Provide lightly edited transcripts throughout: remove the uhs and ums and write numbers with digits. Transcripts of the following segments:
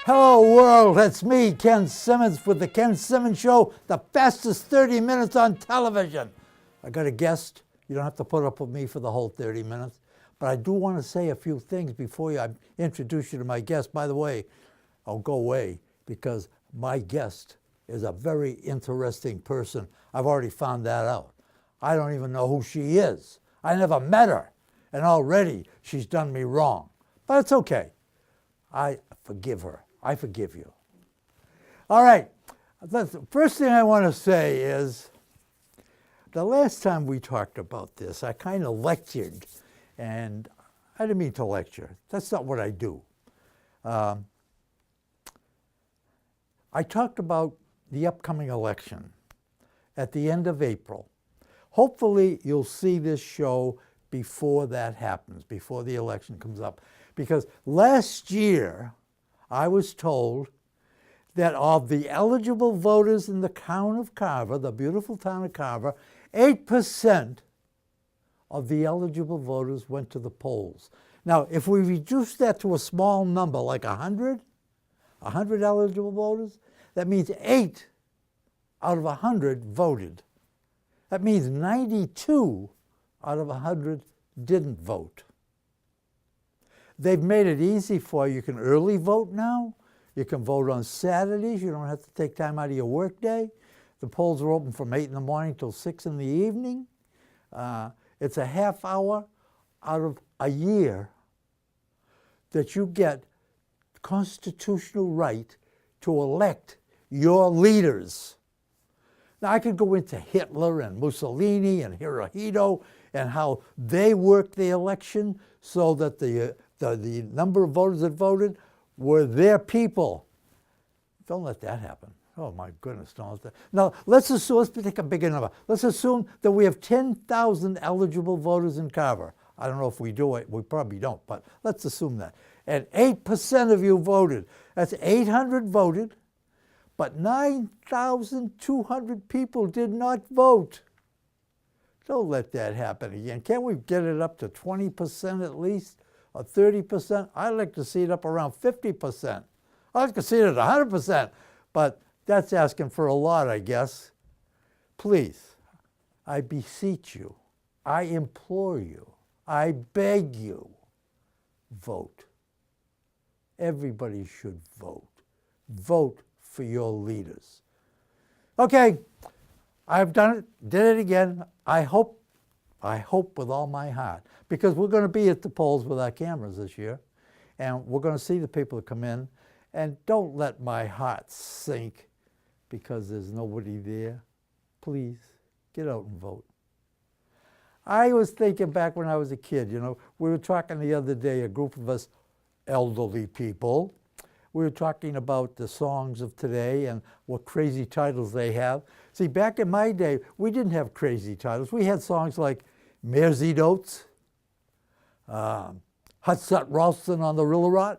Hello world, it's me, Ken Simmons, with the Ken Simmons Show, the fastest 30 minutes on television. I got a guest. You don't have to put up with me for the whole 30 minutes, but I do want to say a few things before I introduce you to my guest. By the way, I'll go away because my guest is a very interesting person. I've already found that out. I don't even know who she is. I never met her, and already she's done me wrong. But it's okay. I forgive her. I forgive you. All right. The first thing I want to say is the last time we talked about this, I kind of lectured, and I didn't mean to lecture. That's not what I do. I talked about the upcoming election at the end of April. Hopefully, you'll see this show before that happens, before the election comes up. Because last year, I was told that of the eligible voters in the town of Carver, the beautiful town of Carver, 8% of the eligible voters went to the polls. Now, if we reduce that to a small number, like 100 eligible voters, that means 8 out of 100 voted. That means 92 out of 100 didn't vote. They've made it easy for you. You can early vote now. You can vote on Saturdays. You don't have to take time out of your work day. The polls are open from 8 in the morning till 6 in the evening. It's a half hour out of a year that you get constitutional right to elect your leaders. Now, I could go into Hitler and Mussolini and Hirohito and how they worked the election so that the number of voters that voted were their people. Don't let that happen. Oh, my goodness, don't let that. Now, let's take a bigger number. Let's assume that we have 10,000 eligible voters in Carver. I don't know if we do it. We probably don't, but let's assume that. And 8% of you voted. That's 800 voted, but 9,200 people did not vote. Don't let that happen again. Can't we get it up to 20% at least? Or 30%? I'd like to see it up around 50%. I'd like to see it at 100%, but that's asking for a lot, I guess. Please, I beseech you, I implore you, I beg you, vote. Everybody should vote. Vote for your leaders. Okay, I've done it, did it again. I hope with all my heart, because we're going to be at the polls with our cameras this year, and we're going to see the people that come in, and don't let my heart sink because there's nobody there. Please, get out and vote. I was thinking back when I was a kid, we were talking the other day, a group of us elderly people, we were talking about the songs of today and what crazy titles they have. See, back in my day, we didn't have crazy titles. We had songs like Mersey Oats, Hutsut Ralston on the Rillerot,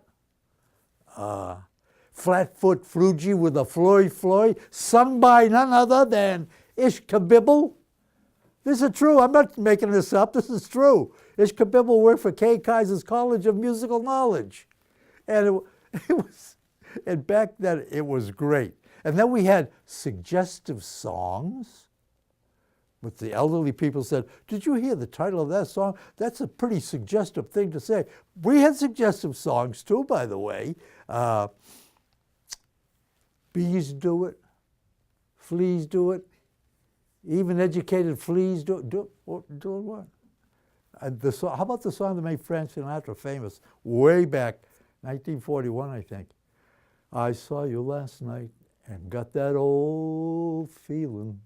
Flatfoot Frugy with a Floy, sung by none other than Ish Kabibble. This is true. I'm not making this up. This is true. Ish Kabibble worked for Kay Kaiser's College of Musical Knowledge. And and back then it was great. And then we had suggestive songs, which the elderly people said, did you hear the title of that song? That's a pretty suggestive thing to say. We had suggestive songs too, by the way. Bees do it. Fleas do it. Even educated fleas do it. Do what? And how about the song that made Frank Sinatra famous way back, 1941, I think? I saw you last night and got that old feeling.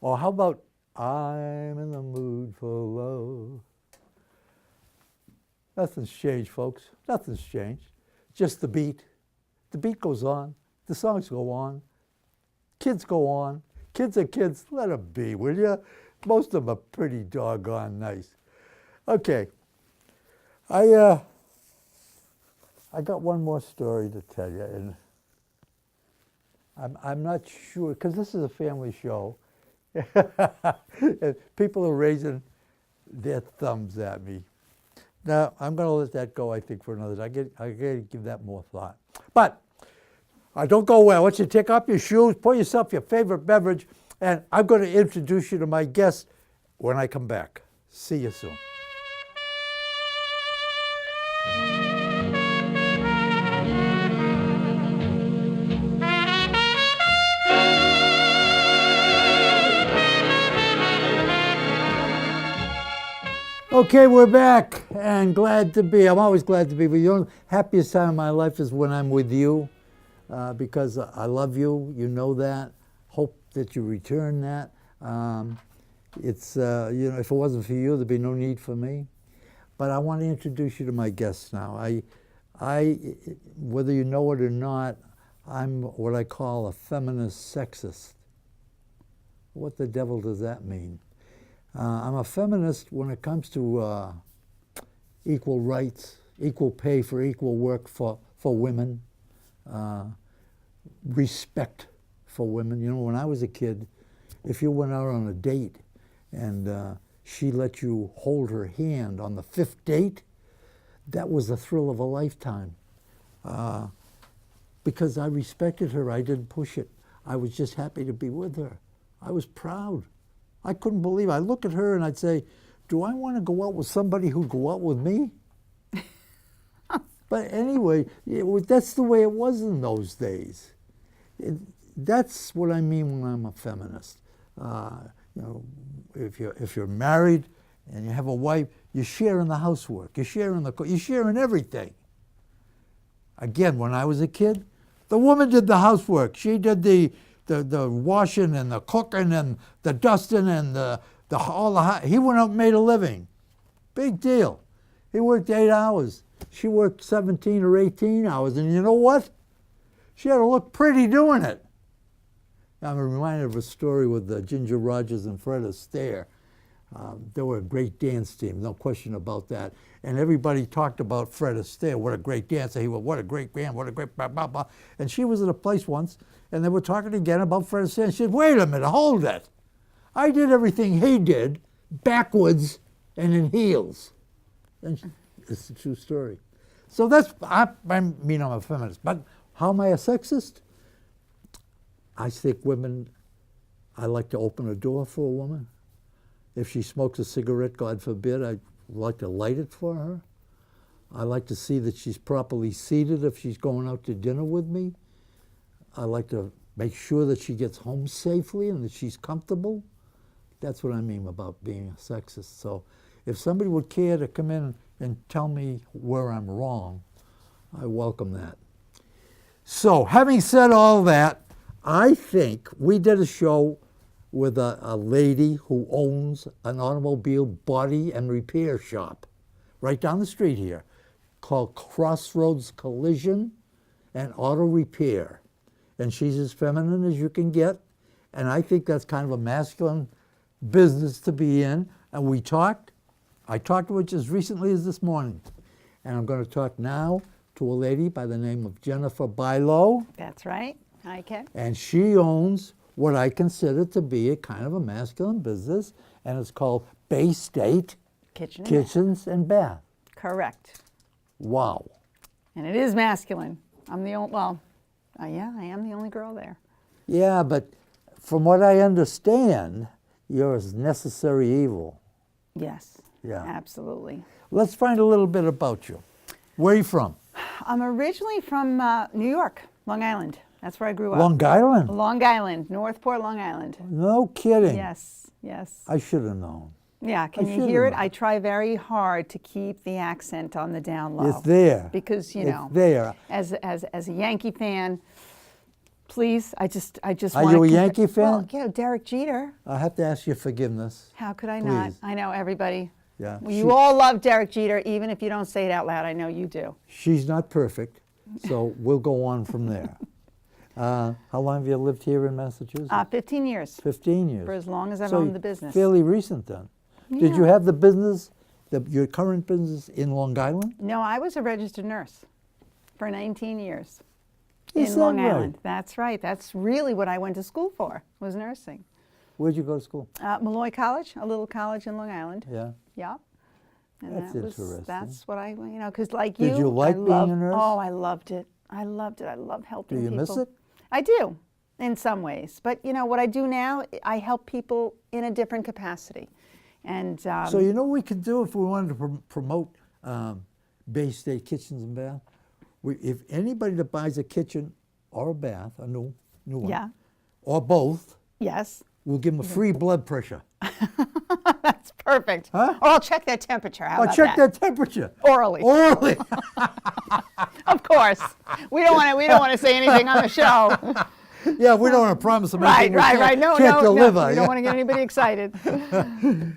Or how about I'm in the mood for love? Nothing's changed, folks. Nothing's changed. Just the beat. The beat goes on. The songs go on. Kids go on. Kids are kids. Let them be, will you? Most of them are pretty doggone nice. Okay. I got one more story to tell you, and I'm not sure, because this is a family show. And people are raising their thumbs at me. No, I'm going to let that go, I think, for another day. I got to give that more thought. But don't go away. I want you to take off your shoes, pour yourself your favorite beverage, and I'm going to introduce you to my guest when I come back. See you soon. Okay, we're back, and I'm always glad to be with you. The happiest time of my life is when I'm with you, because I love you, you know that. Hope that you return that. If it wasn't for you, there'd be no need for me. But I want to introduce you to my guests now. Whether you know it or not, I'm what I call a feminist sexist. What the devil does that mean? I'm a feminist when it comes to equal rights, equal pay for equal work for women, respect for women. You know, when I was a kid, if you went out on a date and she let you hold her hand on the 5th date, that was the thrill of a lifetime. Because I respected her, I didn't push it. I was just happy to be with her. I was proud. I couldn't believe it. I'd look at her and I'd say, do I want to go out with somebody who'd go out with me? But anyway, that's the way it was in those days. That's what I mean when I'm a feminist. If you're married and you have a wife, you share in the housework, you share in everything. Again, when I was a kid, the woman did the housework. She did the washing and the cooking and the dusting and he went out and made a living. Big deal. He worked 8 hours. She worked 17 or 18 hours. And you know what? She had to look pretty doing it. I'm reminded of a story with Ginger Rogers and Fred Astaire. They were a great dance team, no question about that. And everybody talked about Fred Astaire, what a great dancer he was, what a great man, what a great blah, blah, blah. And she was at a place once, and they were talking again about Fred Astaire. And she said, wait a minute, hold it. I did everything he did, backwards and in heels. And it's a true story. So I'm a feminist. But how am I a sexist? I think I like to open a door for a woman. If she smokes a cigarette, God forbid, I'd like to light it for her. I like to see that she's properly seated if she's going out to dinner with me. I like to make sure that she gets home safely and that she's comfortable. That's what I mean about being a sexist. So if somebody would care to come in and tell me where I'm wrong, I welcome that. So having said all that, I think we did a show with a lady who owns an automobile body and repair shop right down the street here called Crossroads Collision and Auto Repair. And she's as feminine as you can get. And I think that's kind of a masculine business to be in. And we talked. I talked to her just recently as this morning. And I'm going to talk now to a lady by the name of Jennifer Bilo. That's right. Hi, Ken. And she owns what I consider to be a kind of a masculine business, and it's called Bay State Kitchens and Bath. Correct. Wow. And it is masculine. I'm the only, I am the only girl there. Yeah, but from what I understand, you're a necessary evil. Yes. Yeah. Absolutely. Let's find a little bit about you. Where are you from? I'm originally from New York, Long Island. That's where I grew up. Long Island? Long Island, Northport, Long Island. No kidding. Yes, yes. I should have known. Yeah, can you hear it? I try very hard to keep the accent on the down low. It's there. Because, you know, it's there. As a Yankee fan, please, I just Are you a Yankee fan? Well, yeah, Derek Jeter. I have to ask your forgiveness. How could I not? I know, everybody. Yeah. You all love Derek Jeter, even if you don't say it out loud. I know you do. She's not perfect, so we'll go on from there. How long have you lived here in Massachusetts? 15 years. 15 years. For as long as I've owned the business. Fairly recent then. Yeah. Did you have the business, your current business in Long Island? No, I was a registered nurse for 19 years Is in Long that right? Island. That's right. That's really what I went to school for, was nursing. Where'd you go to school? Malloy College, a little college in Long Island. Yeah. Yeah. And That's that was, interesting. that's what I, because like Did you like I being a nurse? Oh, I loved it. I loved it. I love helping Do you people. miss it? I do, in some ways. But what I do now, I help people in a different capacity. And So you know what we could do if we wanted to promote Bay State Kitchens and Bath? If anybody that buys a kitchen or a bath, a new one, yeah, or both, yes, we'll give them a free blood pressure. that's perfect. Huh? Or I'll check their temperature. How Or about check that? their temperature. Orally. Orally. Of course. We don't want to say anything on the show. Yeah, we don't want to promise them Right, anything we right. No, can't deliver. We don't want to get anybody excited.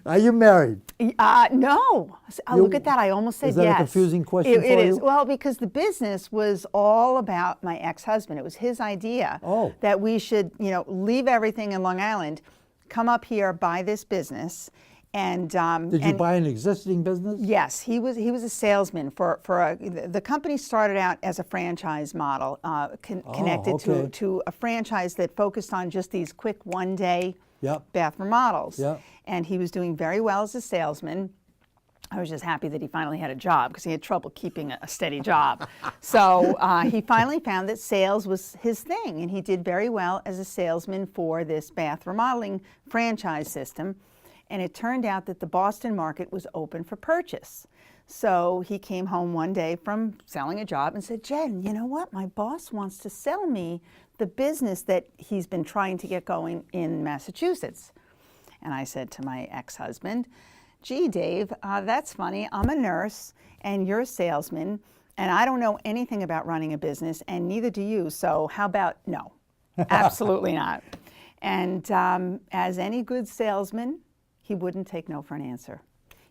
Are you married? No. Oh, look at that. I almost said yes. Is that a confusing question It for is. you? Well, because the business was all about my ex-husband. It was his idea that we should, leave everything in Long Island, come up here, buy this business. And Did you buy an existing business? yes, he was a salesman for the company started out as a franchise model, connected okay. to a franchise that focused on just these quick one-day Yep. bath remodels. Yep. And he was doing very well as a salesman. I was just happy that he finally had a job because he had trouble keeping a steady job. So he finally found that sales was his thing, and he did very well as a salesman for this bath remodeling franchise system. And it turned out that the Boston market was open for purchase. So he came home one day from selling a job and said, Jen, you know what? My boss wants to sell me the business that he's been trying to get going in Massachusetts. And I said to my ex-husband, gee, Dave, that's funny. I'm a nurse and you're a salesman and I don't know anything about running a business and neither do you. So how about no? Absolutely not. And as any good salesman, he wouldn't take no for an answer.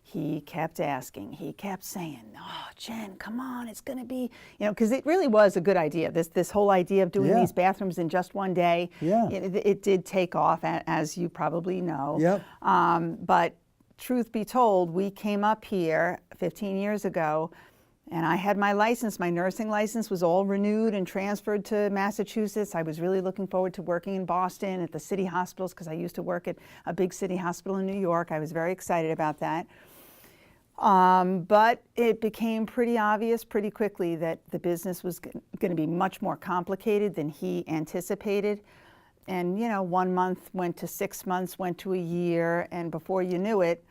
He kept asking, he kept saying, oh, Jen, come on, it's going to be, because it really was a good idea. This whole idea of doing these bathrooms in just one day, it did take off, as you probably know. Yep. But truth be told, we came up here 15 years ago, and I had my license. My nursing license was all renewed and transferred to Massachusetts. I was really looking forward to working in Boston at the city hospitals because I used to work at a big city hospital in New York. I was very excited about that. But it became pretty obvious pretty quickly that the business was going to be much more complicated than he anticipated. And, 1 month went to 6 months, went to a year, and before you knew it,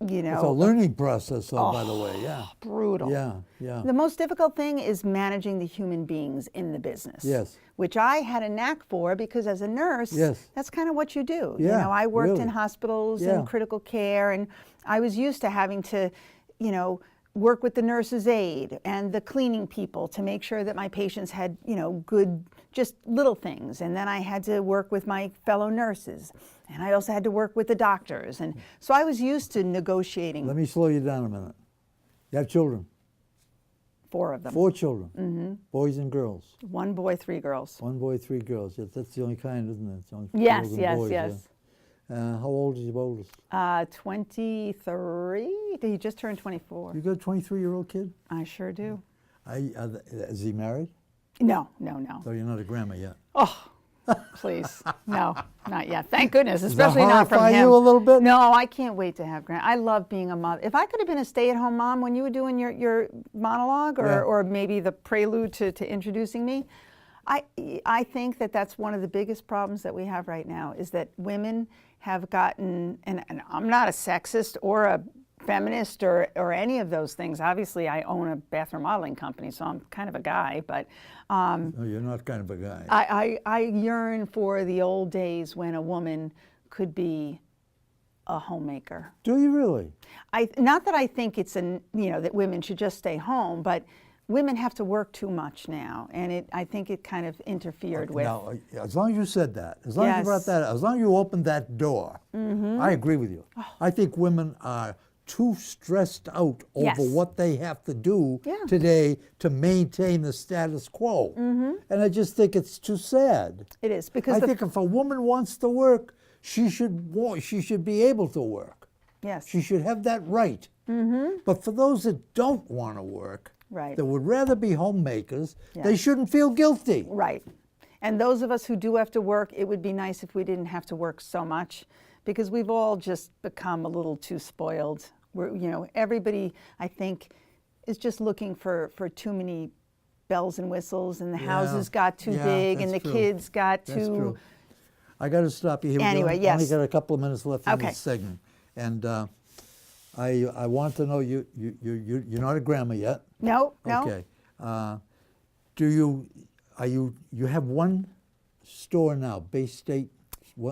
It's a learning process, though, by the way, yeah. Brutal. Yeah. The most difficult thing is managing the human beings in the business. Yes. Which I had a knack for because as a nurse, that's kind of what you do. Yeah, I worked really. in hospitals Yeah. and critical care, and I was used to having to, work with the nurse's aide and the cleaning people to make sure that my patients had, good, just little things. And then I had to work with my fellow nurses. And I also had to work with the doctors. And so I was used to negotiating. Let me slow you down a minute. You have children? 4 of them. 4 children, boys and girls. 1 boy, 3 girls. 1 boy, 3 girls. Yeah, that's the only kind, isn't it? It's only Yes, girls and yes, boys, yes. yeah. How old is your oldest? 23. He just turned 24. You got a 23-year-old kid? I sure do. Is he married? No. So you're not a grandma yet? Oh, please. No, not yet. Thank goodness, especially not from horrify him. you a little bit? No, I can't wait to have I love being a mother. If I could have been a stay-at-home mom when you were doing your monologue or maybe the prelude to introducing me, I think that's one of the biggest problems that we have right now is that women have gotten, and I'm not a sexist or a feminist or any of those things. Obviously, I own a bathroom modeling company, so I'm kind of a guy, but No, you're not kind of a guy. I yearn for the old days when a woman could be a homemaker. Do you really? Not that I think it's that women should just stay home, but women have to work too much now, and I think it kind of interfered with. Now, as long as you said that, as long as you Yes. brought that up, as long as you opened that door, I agree with you. I think women are too stressed out over Yes. what they have to do Yeah. today to maintain the status quo. And I just think it's too sad. It is because I think if a woman wants to work, she should be able to work. yes, She should have that right. But for those that don't want to work, Right. that would rather be homemakers, they shouldn't feel guilty. right. And those of us who do have to work, it would be nice if we didn't have to work so much, because we've all just become a little too spoiled Everybody, I think, is just looking for too many bells and whistles, and the houses got too big, and the that's true. kids got That's too. true. I got to stop you here. Anyway, we only yes. got a couple of minutes left in Okay. this segment, and I want to know you're not a grandma yet. No. Okay. You have one store now, Bay State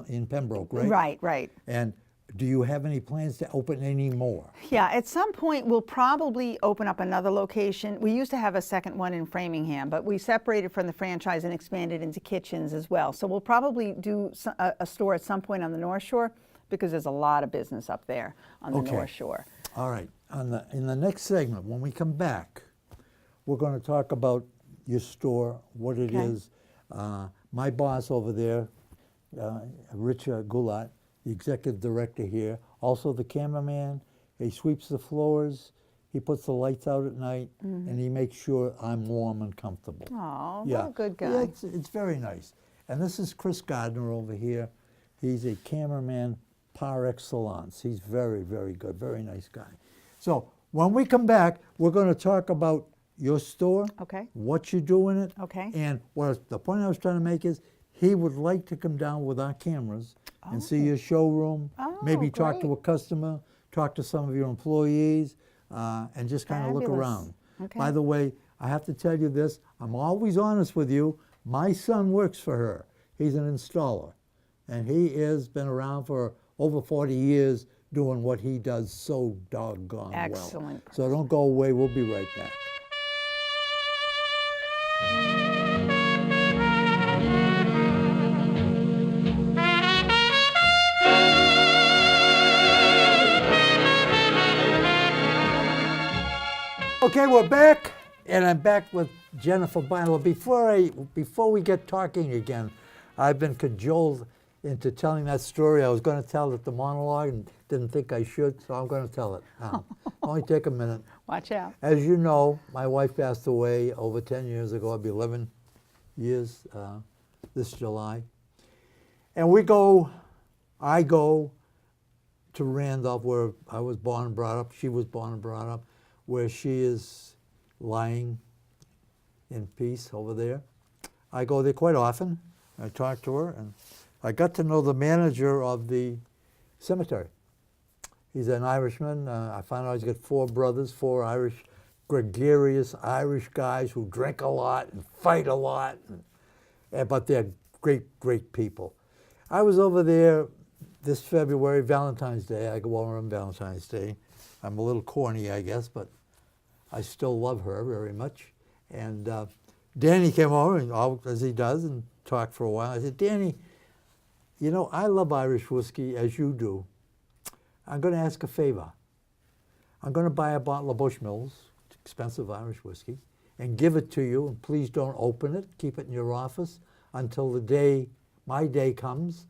in Pembroke, right? Right. And do you have any plans to open any more? Yeah, at some point we'll probably open up another location. We used to have a second one in Framingham, but we separated from the franchise and expanded into kitchens as well. So we'll probably do a store at some point on the North Shore, because there's a lot of business up there on the North Shore. All right. In the next segment, when we come back, we're going to talk about your store, what it is. My boss over there, Rich Goulat, the executive director here, also the cameraman. He sweeps the floors, he puts the lights out at night, and he makes sure I'm warm and comfortable. Oh, what a good guy. Yeah, it's very nice. And this is Chris Gardner over here. He's a cameraman par excellence. He's very, very good, very nice guy. So when we come back, we're going to talk about your store, Okay. what you do in it, Okay. and the point I was trying to make is he would like to come down with our cameras and see your showroom, maybe talk to a great. customer, talk to some of your employees, and just kind of look Fabulous. around. Okay. By the way, I have to tell you this, I'm always honest with you. My son works for her. He's an installer, and he has been around for over 40 years doing what he does so doggone well. Excellent. So don't go away. We'll be right back. Okay, we're back, and I'm back with Jennifer Bilo. Before we get talking again, I've been cajoled into telling that story. I was going to tell it the monologue and didn't think I should, so I'm going to tell it now. Only take a minute. Watch out. As you know, my wife passed away over 10 years ago. It'll be 11 years this July. And I go to Randolph, where I was born and brought up. She was born and brought up, where she is lying in peace over there. I go there quite often. I talk to her, and I got to know the manager of the cemetery. He's an Irishman. I found out he's got 4 brothers, 4 Irish, gregarious Irish guys who drink a lot and fight a lot, but they're great, great people. I was over there this February, Valentine's Day. I go over on Valentine's Day. I'm a little corny, I guess, but I still love her very much. And Danny came over, and as he does, and talked for a while. I said, Danny, you know, I love Irish whiskey as you do. I'm going to ask a favor. I'm going to buy a bottle of Bushmills, expensive Irish whiskey, and give it to you. And please don't open it. Keep it in your office until my day comes.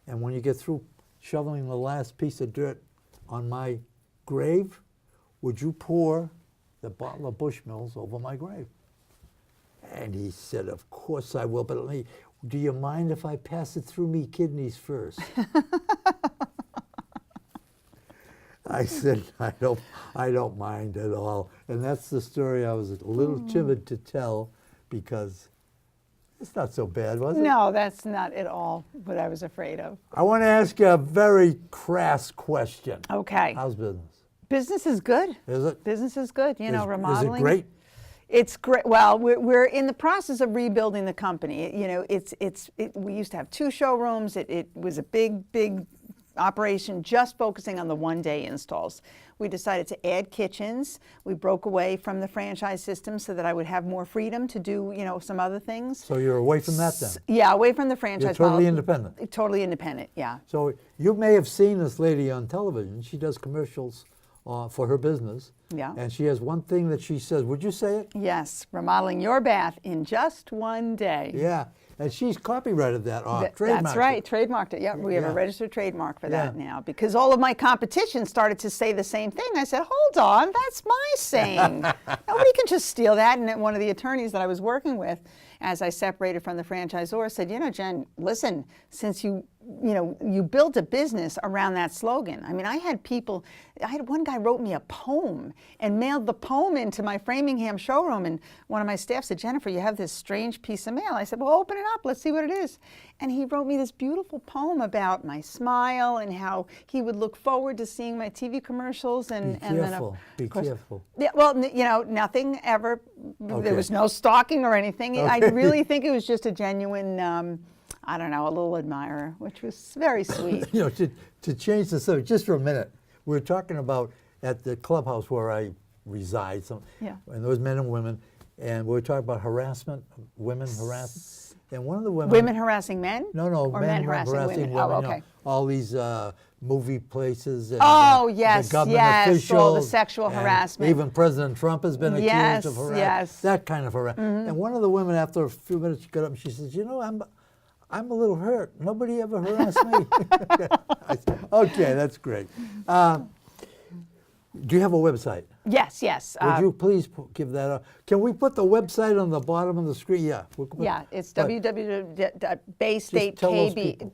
And when you get through shoveling the last piece of dirt on my grave, would you pour the bottle of Bushmills over my grave? And he said, of course I will, but do you mind if I pass it through me kidneys first? I said, I don't mind at all. And that's the story I was a little timid to tell, because it's not so bad, was it? No, that's not at all what I was afraid of. I want to ask you a very crass question. Okay. How's business? Business is good. Is it? Business is good. Remodeling. Is it great? It's great. Well, we're in the process of rebuilding the company. We used to have 2 showrooms. It was a big operation just focusing on the one-day installs. We decided to add kitchens. We broke away from the franchise system so that I would have more freedom to do, some other things. So you're away from that then? Yeah, away from the franchise. You're totally model. independent? Totally independent, yeah. So you may have seen this lady on television. She does commercials for her business. Yeah. And she has one thing that she says. Would you say it? Yes, remodeling your bath in just one day. Yeah. And she's copyrighted that trademarked That's right, it. trademarked it. Yeah, we have Yeah. a registered trademark for that now, because all of my competition started to say the same thing. I said, hold on, that's my saying. Nobody can just steal that. And then one of the attorneys that I was working with, as I separated from the franchisor, said, Jen, listen, since you you built a business around that slogan. I mean, I had one guy wrote me a poem and mailed the poem into my Framingham showroom, and one of my staff said, Jennifer, you have this strange piece of mail. I said, well, open it up, let's see what it is. And he wrote me this beautiful poem about my smile and how he would look forward to seeing my TV commercials. Be careful. Yeah, well, nothing ever, Okay. There was no stalking or anything. I Okay. really think it was just a genuine, I don't know, a little admirer, which was very sweet. To change the subject just for a minute, we're talking about at the clubhouse where I reside, Yeah. and those men and women, and we were talking about harassment, women harassment, and one of the women. Women harassing men? No, Or men harassing women? Oh, okay. All these movie places. And, Oh, the yes, government yes, officials. all the sexual and harassment. Even President Trump has been Yes, accused of harassment. yes. That kind of harassment. And one of the women, after a few minutes, she got up and she says, I'm a little hurt. Nobody ever harassed me. I said, okay, that's great. Do you have a website? Yes, yes. Would you please give that up? Can we put the website on the bottom of the screen? Yeah. Yeah, it's but-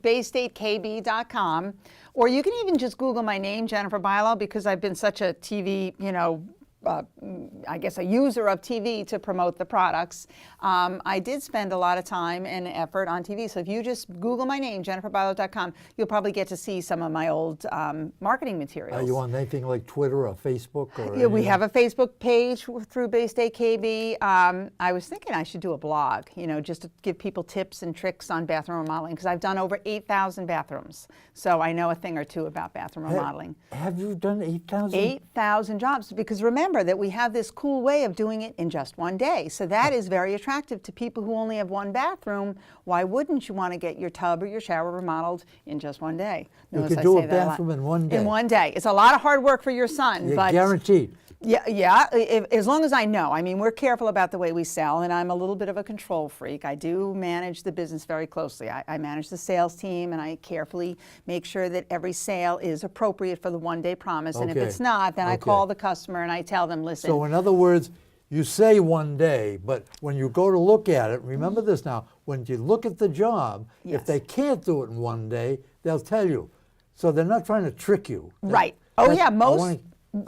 baystatekb.com. Or you can even just Google my name, Jennifer Bilo, because I've been such a TV, I guess a user of TV to promote the products. I did spend a lot of time and effort on TV. So if you just Google my name, jenniferbilo.com, you'll probably get to see some of my old marketing materials. Are you on anything like Twitter or Facebook? Or Yeah, we have a Facebook page through Bay State KB. I was thinking I should do a blog, just to give people tips and tricks on bathroom remodeling, because I've done over 8,000 bathrooms. So I know a thing or two about bathroom remodeling. Have you done 8,000? 8,000 jobs, because remember that we have this cool way of doing it in just one day. So that is very attractive to people who only have one bathroom. Why wouldn't you want to get your tub or your shower remodeled in just one day? You Notice could I do say a that lot. bathroom in one day. In one day. It's a lot of hard work for your son, You're but guaranteed. yeah. As long as I know. I mean, we're careful about the way we sell, and I'm a little bit of a control freak. I do manage the business very closely. I manage the sales team, and I carefully make sure that every sale is appropriate for the one-day promise. And if Okay. it's not, then I Okay. call the customer and I tell them, listen. So in other words, you say one day, but when you go to look at it, remember this now, when you look at the job, Yes. if they can't do it in one day, they'll tell you. So they're not trying to trick you. Right. Oh, That's- yeah, I most. wanna-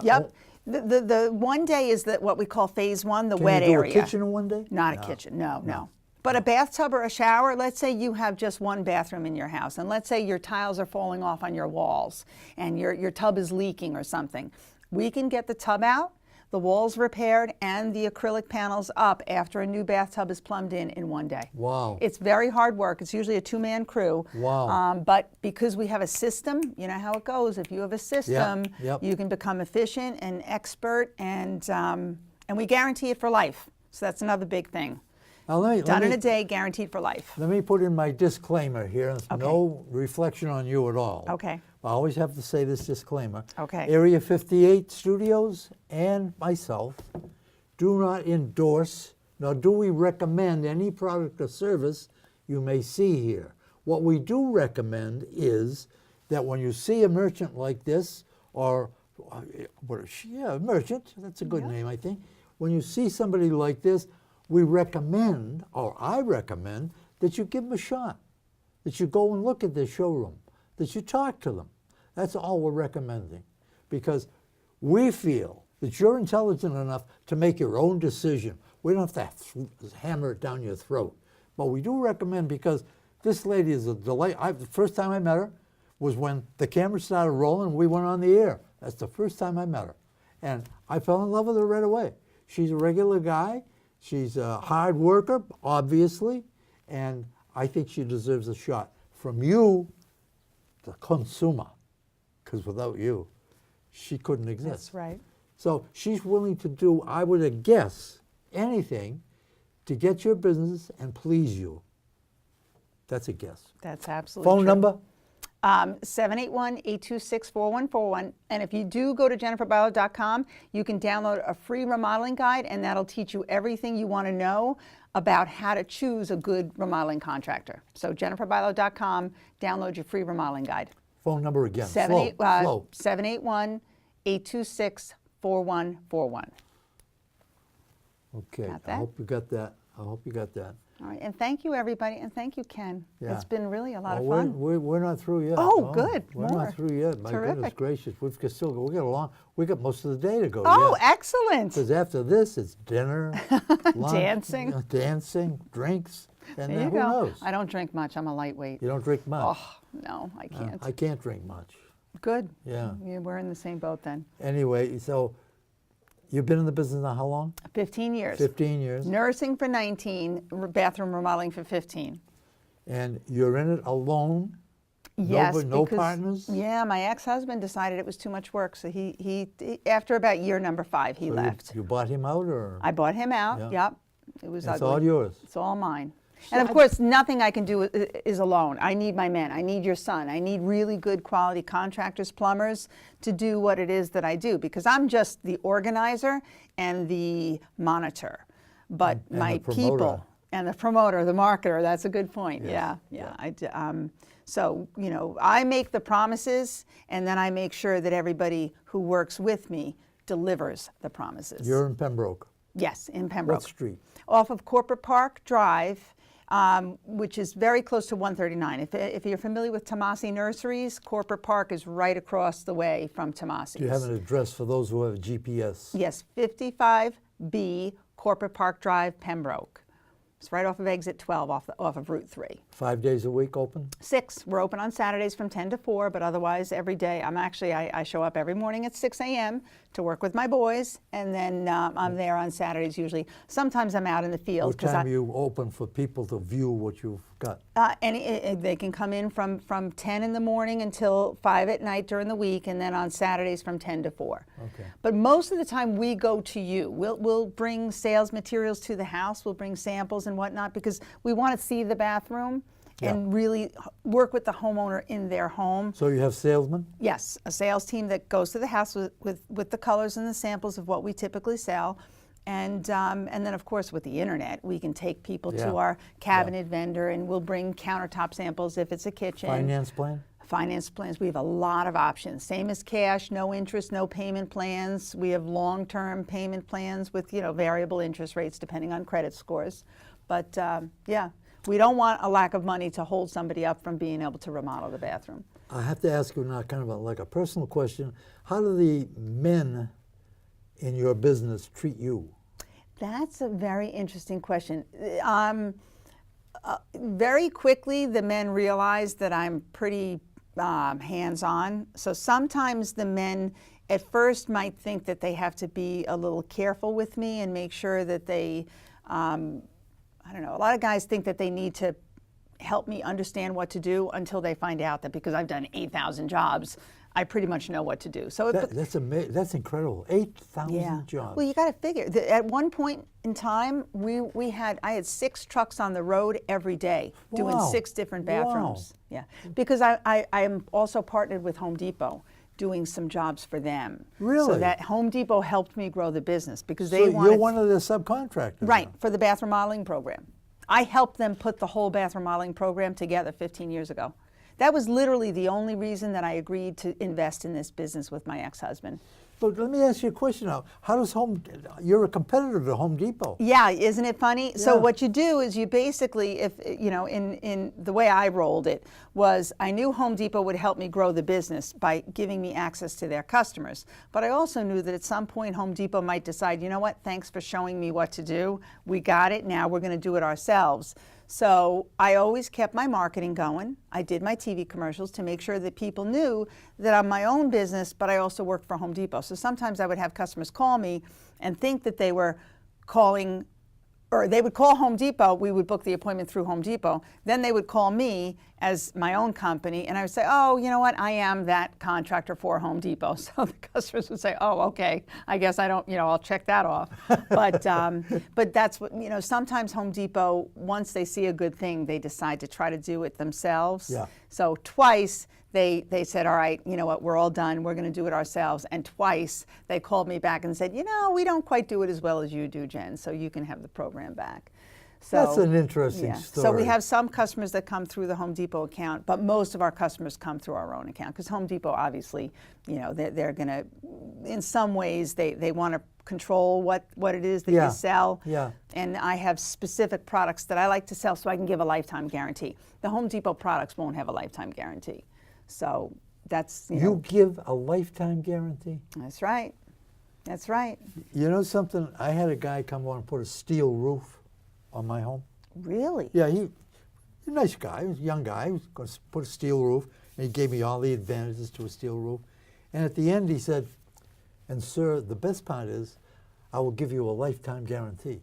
Yep. The one day is what we call phase one, the Can wet you do area. a kitchen in one day? Not a kitchen, no. But a bathtub or a shower, let's say you have just one bathroom in your house, and let's say your tiles are falling off on your walls, and your tub is leaking or something. We can get the tub out, the walls repaired, and the acrylic panels up after a new bathtub is plumbed in one day. Wow. It's very hard work. It's usually a two-man crew. Wow. But because we have a system, you know how it goes. If you have a system, yep. you can become efficient and expert, and we guarantee it for life. So that's another big thing. Now let Done in me, a day, guaranteed for life. let me put in my disclaimer here. It's no reflection on you at all. Okay. I always have to say this disclaimer. Okay. Area 58 Studios and myself do not endorse, nor do we recommend any product or service you may see here. What we do recommend is that when you see a merchant like this, or a merchant, that's a good name, I think. When you see somebody like this, we recommend, or I recommend, that you give them a shot, that you go and look at their showroom, that you talk to them. That's all we're recommending, because we feel that you're intelligent enough to make your own decision. We don't have to hammer it down your throat. But we do recommend, because this lady is a delight. The first time I met her was when the camera started rolling and we went on the air. That's the first time I met her. And I fell in love with her right away. She's a regular guy. She's a hard worker, obviously, and I think she deserves a shot from you, the consumer, because without you, she couldn't exist. That's right. So she's willing to do, I would guess, anything to get your business and please you. That's a guess. That's absolutely Phone true. number? 781-826-4141. And if you do go to jenniferbilo.com, you can download a free remodeling guide, and that'll teach you everything you want to know about how to choose a good remodeling contractor. So jenniferbilo.com, download your free remodeling guide. Phone number again. 781-826-4141. Okay, Got I that? hope you got that. I hope you got that. All right, and thank you, everybody, and thank you, Ken. Yeah. It's been really a lot of Well, fun. We're not through yet. Oh, good. We're More. not through yet. My goodness Terrific. gracious, we got most of the day to go. Oh, yet. excellent. Because after this, it's dinner, lunch, Dancing. dancing, drinks, and There then you who go. knows? I don't drink much. I'm a lightweight. You don't drink much. Oh, no, I can't. I can't drink much. Good. Yeah. We're in the same boat then. Anyway, so you've been in the business now how long? 15 years. 15 years. Nursing for 19, bathroom remodeling for 15. And you're in it alone? Yes, No because, partners? Yeah, my ex-husband decided it was too much work, so he after about year number 5, he So left. You bought him out, or? I bought him out. Yeah. Yep, it was It's ugly. all yours. It's all mine. And of course, nothing I can do is alone. I need my men. I need your son. I need really good quality contractors, plumbers to do what it is that I do, because I'm just the organizer and the monitor. But And my the promoter. people and the promoter, the marketer, that's a good point. Yeah. So, I make the promises, and then I make sure that everybody who works with me delivers the promises. You're in Pembroke. Yes, in Pembroke. What street? Off of Corporate Park Drive, which is very close to 139. If you're familiar with Tomasi Nurseries, Corporate Park is right across the way from Tomasi's. Do you have an address for those who have GPS? Yes, 55B Corporate Park Drive, Pembroke. It's right off of exit 12 off of Route 3. 5 days a week open? 6. We're open on Saturdays from 10 to 4, but otherwise every day. I show up every morning at 6 a.m. to work with my boys, and then I'm there on Saturdays usually. Sometimes I'm out in the field. What time you open for people to view what you've got? They can come in from 10 in the morning until 5 at night during the week, and then on Saturdays from 10 to 4. Okay. But most of the time we go to you. We'll bring sales materials to the house. We'll bring samples and whatnot, because we want to see the bathroom and really work with the homeowner in their home. So you have salesmen? Yes, a sales team that goes to the house with the colors and the samples of what we typically sell. And then, of course, with the internet, we can take people to our cabinet vendor, and we'll bring countertop samples if it's a kitchen. Finance plan? Finance plans, we have a lot of options. Same as cash, no interest, no payment plans. We have long-term payment plans with, variable interest rates depending on credit scores. But we don't want a lack of money to hold somebody up from being able to remodel the bathroom. I have to ask you now kind of like a personal question. How do the men in your business treat you? That's a very interesting question. Very quickly, the men realize that I'm pretty hands-on. So sometimes the men at first might think that they have to be a little careful with me and make sure that they, I don't know, a lot of guys think that they need to help me understand what to do until they find out that because I've done 8,000 jobs, I pretty much know what to do. So that's incredible. 8,000 jobs. Well, you got to figure that at one point in time, I had 6 trucks on the road every day doing 6 different bathrooms. Yeah, because I am also partnered with Home Depot, doing some jobs for them. Really? So that Home Depot helped me grow the business because So they wanted. you're one of the subcontractors. Right, now. for the bathroom modeling program. I helped them put the whole bathroom modeling program together 15 years ago. That was literally the only reason that I agreed to invest in this business with my ex-husband. But let me ask you a question now. How does you're a competitor to Home Depot. Yeah, isn't it funny? So Yeah. what you do is you basically, if in the way I rolled it was I knew Home Depot would help me grow the business by giving me access to their customers. But I also knew that at some point Home Depot might decide, you know what, thanks for showing me what to do. We got it, now we're going to do it ourselves. So I always kept my marketing going. I did my TV commercials to make sure that people knew that I'm my own business, but I also worked for Home Depot. So sometimes I would have customers call me and think that they were calling, or they would call Home Depot. We would book the appointment through Home Depot. Then they would call me as my own company, and I would say, oh, you know what, I am that contractor for Home Depot. So the customers would say, oh, okay, I guess I don't, I'll check that off. But that's what, sometimes Home Depot, once they see a good thing, they decide to try to do it themselves. Yeah. So twice they said, all right, you know what, we're all done, we're going to do it ourselves. And twice they called me back and said, we don't quite do it as well as you do, Jen, so you can have the program back. So, That's an interesting story. So we have some customers that come through the Home Depot account, but most of our customers come through our own account because Home Depot, obviously, they're going to, in some ways, they want to control what it is that Yeah, you sell. yeah. And I have specific products that I like to sell so I can give a lifetime guarantee. The Home Depot products won't have a lifetime guarantee. So that's, You give a lifetime guarantee? that's right. That's right. You know something? I had a guy come on and put a steel roof on my home. Really? Yeah, he's a nice guy. He was a young guy. He was going to put a steel roof, and he gave me all the advantages to a steel roof. And at the end, he said, "And sir, the best part is, I will give you a lifetime guarantee."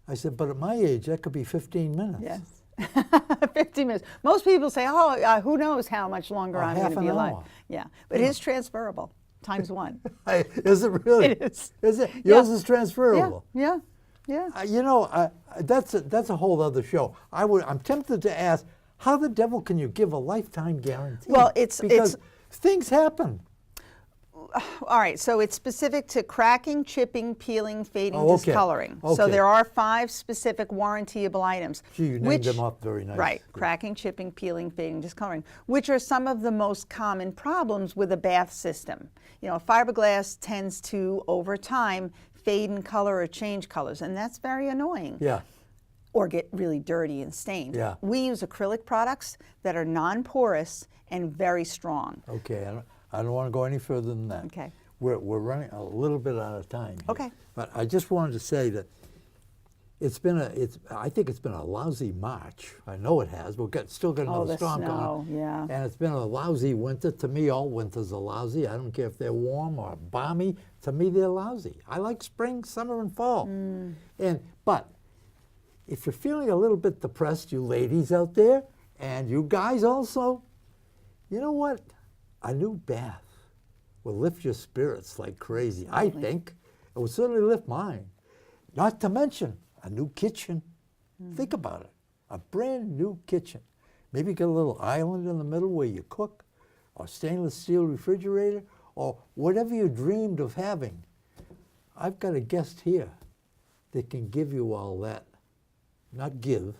I said, "But at my age, that could be 15 minutes." Yes. 15 minutes. Most people say, oh, who knows how much longer I'm going half to be an alive. hour. Yeah, but it is transferable, times one. Is it really? It is. Is it? Yeah. Yours is transferable. Yeah, yeah. That's a whole other show. I'm tempted to ask, how the devil can you give a lifetime guarantee? Well, because things happen. All right, so it's specific to cracking, chipping, peeling, fading, Oh, okay. discoloring. So Okay. there are 5 specific warrantyable items. Gee, you named them up very nice. Right, Yeah. cracking, chipping, peeling, fading, discoloring, which are some of the most common problems with a bath system. Fiberglass tends to, over time, fade in color or change colors, and that's very annoying. Yeah. Or get really dirty and stained. Yeah. We use acrylic products that are non-porous and very strong. Okay. I don't want to go any further than that. Okay. We're running a little bit out of time here. Okay. But I just wanted to say that I think it's been a lousy March. I know it has. Still got another the storm snow, coming. yeah. And it's been a lousy winter. To me, all winters are lousy. I don't care if they're warm or balmy. To me, they're lousy. I like spring, summer, and fall. But if you're feeling a little bit depressed, you ladies out there, and you guys also, you know what? A new bath will lift your spirits like crazy. I think it will certainly lift mine. Not to mention a new kitchen. Think about it. A brand new kitchen. Maybe get a little island in the middle where you cook, or stainless steel refrigerator, or whatever you dreamed of having. I've got a guest here that can give you all that. Not give.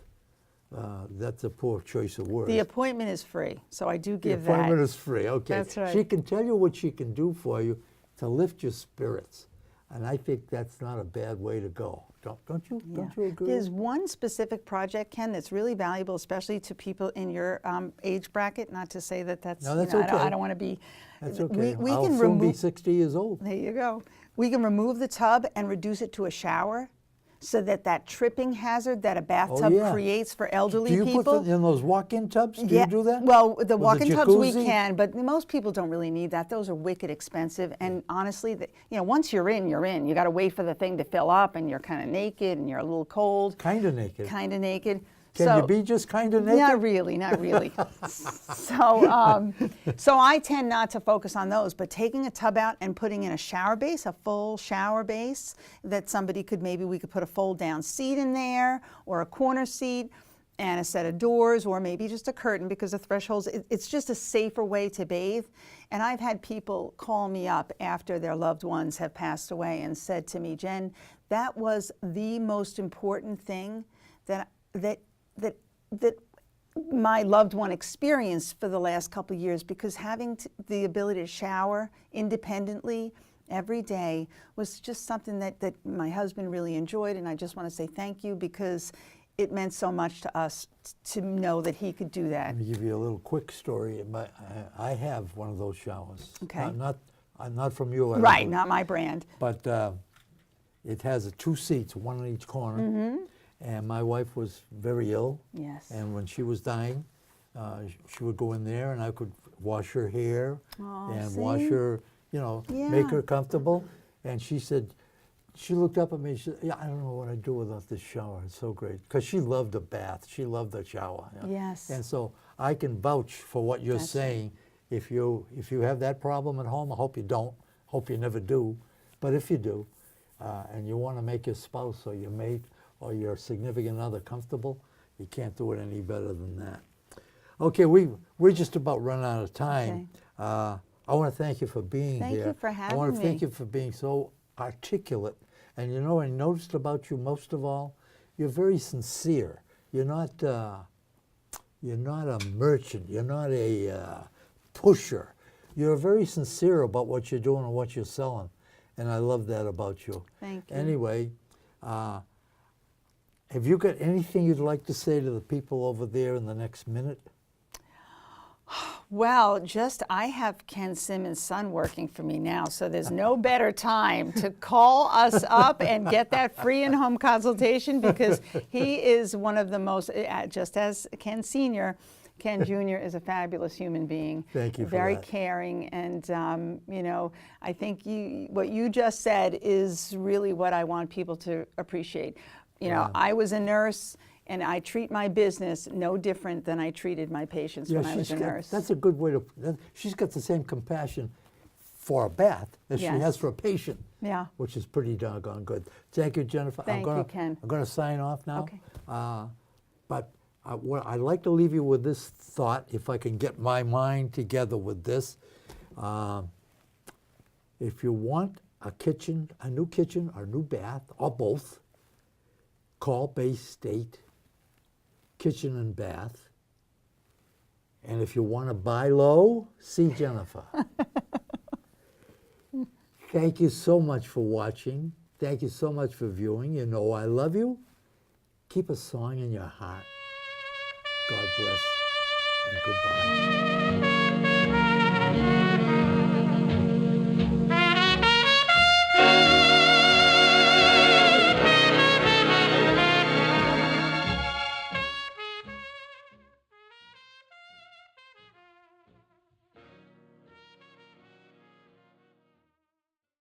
That's a poor choice of words. The appointment is free, so I do give The appointment that. is free. Okay. That's right. She can tell you what she can do for you to lift your spirits. And I think that's not a bad way to go. Don't you? Yeah. Don't you agree? There's one specific project, Ken, that's really valuable, especially to people in your age bracket. Not to say that that's, No, that's I okay. don't want to be. That's okay. We I'll can soon be remove. 60 years old. There you go. We can remove the tub and reduce it to a shower, so that tripping hazard that a bathtub yeah. creates for elderly Do you people. put them in those walk-in tubs? Do you do that? Well, the With walk-in tubs we jacuzzi? can, but most people don't really need that. Those are wicked expensive, and honestly, once you're in, you're in. You got to wait for the thing to fill up, and you're kind of naked, and you're a little cold. Kind of naked. Kind of naked. Can you be just kind of naked? Not really, not really. So I tend not to focus on those, but taking a tub out and putting in a shower base, a full shower base, that we could put a fold down seat in there, or a corner seat, and a set of doors, or maybe just a curtain, because the thresholds, it's just a safer way to bathe. And I've had people call me up after their loved ones have passed away and said to me, "Jen, that was the most important thing that my loved one experienced for the last couple of years, because having the ability to shower independently every day was just something that my husband really enjoyed, and I just want to say thank you, because it meant so much to us to know that he could do that." Let me give you a little quick story. I have one of those showers. Okay. Not from you. I don't Right, believe. not my brand. But it has 2 seats, one on each corner. And my wife was very ill. Yes. And when she was dying, she would go in there, and I could wash her hair and wash see? her, make Yeah. her comfortable. And she said, she looked up at me, she said, "Yeah, I don't know what I'd do without this shower. It's so great." Because she loved a bath. She loved the shower. Yes. And so I can vouch for what you're That's saying. If you have that problem at home, I hope you don't. Hope you never do. But if you do, and you want to make your spouse or your mate or your significant other comfortable, you can't do it any better than that. Okay, we're just about run out of time. Okay. I want to thank you for being Thank here. you for I want to having thank me. you for being so articulate. And I noticed about you most of all, you're very sincere. You're not a merchant. You're not a pusher. You're very sincere about what you're doing and what you're selling. and I love that about you. Thank you. Anyway, have you got anything you'd like to say to the people over there in the next minute? Well, I have Ken Simmons' son working for me now, so there's no better time to call us up and get that free in-home consultation, because he is one of the most, just as Ken Sr., Ken Jr. is a fabulous human being. Thank you for very that. caring, and I think what you just said is really what I want people to appreciate. I was a nurse, and I treat my business no different than I treated my patients when I was a nurse. That's a good way to. She's got the same compassion for a bath as she Yes. has for a patient. Yeah. Which is pretty doggone good. Thank you, Jennifer. Thank you, Ken. I'm going to sign off now. Okay. But I'd like to leave you with this thought, if I can get my mind together with this. If you want a new kitchen, or a new bath, or both, call Bay State Kitchen and Bath. And if you want to buy low, see Jennifer. Thank you so much for watching. Thank you so much for viewing. You know I love you. Keep a song in your heart. God bless and goodbye.